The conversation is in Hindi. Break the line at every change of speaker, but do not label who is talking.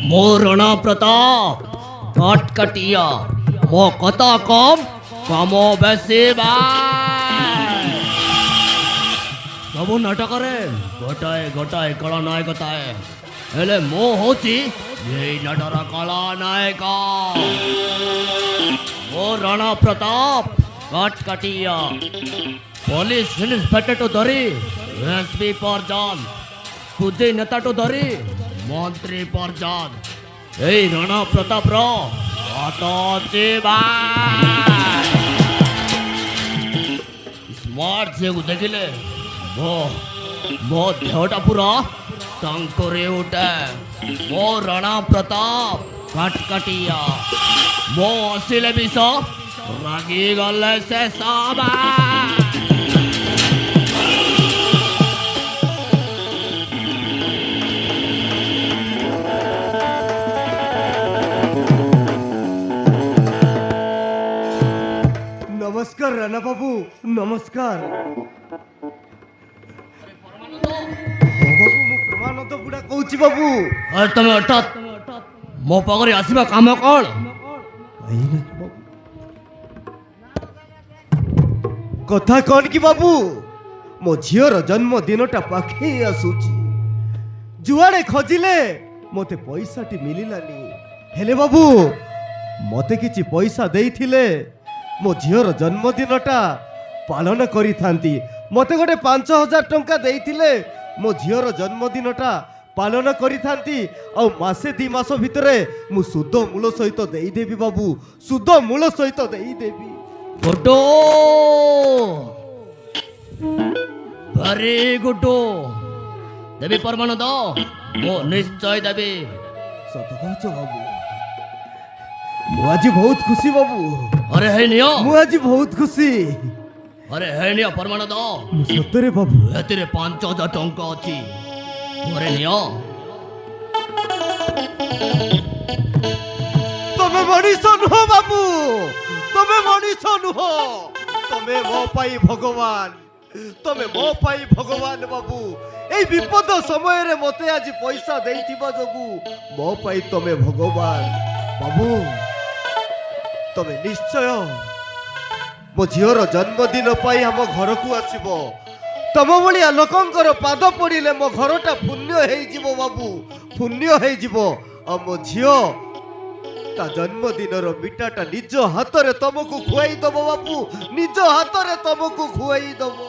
मो रणा प्रताप कटकटिया मो कथा कम कमो बेसी सब नाटक गोटाए गोटाए कला नायकताए हेले मो होची यही नटर कला नायक मो रणा प्रताप कटकटिया पुलिस इन्स्पेक्टर तो धरी एसपी पर्यटन पूजे नेता तो धरी मंत्री पर्यटन এই রানা প্রতাপ स्मार्ट से देखिले मो मो देहटा पूरा टंकरे उठे मो राणा प्रताप कटकटिया मो असले विष रागी गले से सब
नमस्कार राणा बाबू नमस्कार बाबू मु प्रमानंद बुढ़ा कहूची बाबू
अरे तुम हठात मो पाखरे आसवा काम कौन
कथा कौन की बाबू मो झीर जन्मदिनटा पाखे आसूची जुआड़े खोजिले मते पैसाटी मिलिलानी हेले बाबू मते किछि पैसा देइथिले मो झीर जन्मदिनटा पालन करी थांती मते गोटे 5000 टंका देइथिले मो झीर जन्मदिनटा पालन करी थांती आ मासे 2 मास भितरे मु सुद्ध मूल सहित देई देबी बाबू सुद्ध मूल सहित देई देबी
गुड्डो वेरी गुड्डो देवी परमान दो मो निश्चय देवी
सत कहछ बाबू मु आज बहुत खुशी बाबू
अरे है नियो
मु आज बहुत खुशी
अरे है नियो परमान दो
सतरे बाबू
एतिरे 5000 टंका अछि अरे नियो
तमे मनीष नुह बाबू तमे मनीष नुह तमे मो पाई भगवान तमे मो पाई भगवान बाबू ए विपद समय रे मते आज पैसा देइथिबा जगु मो पाई तमे भगवान बाबू तमे निश्चय मो झीर जन्मदिन पाई हम घर को आसीबो तम भलिया लोकंकर पाद पड़िले मो घरटा पुण्य हेई जिवो बाबू पुण्य हेई जिवो आ मो झियो ता जन्मदिन मिठाटा निज हाथ रे तुमको खुआई दबो बापू निज हाथ रे तुमको खुआई दबो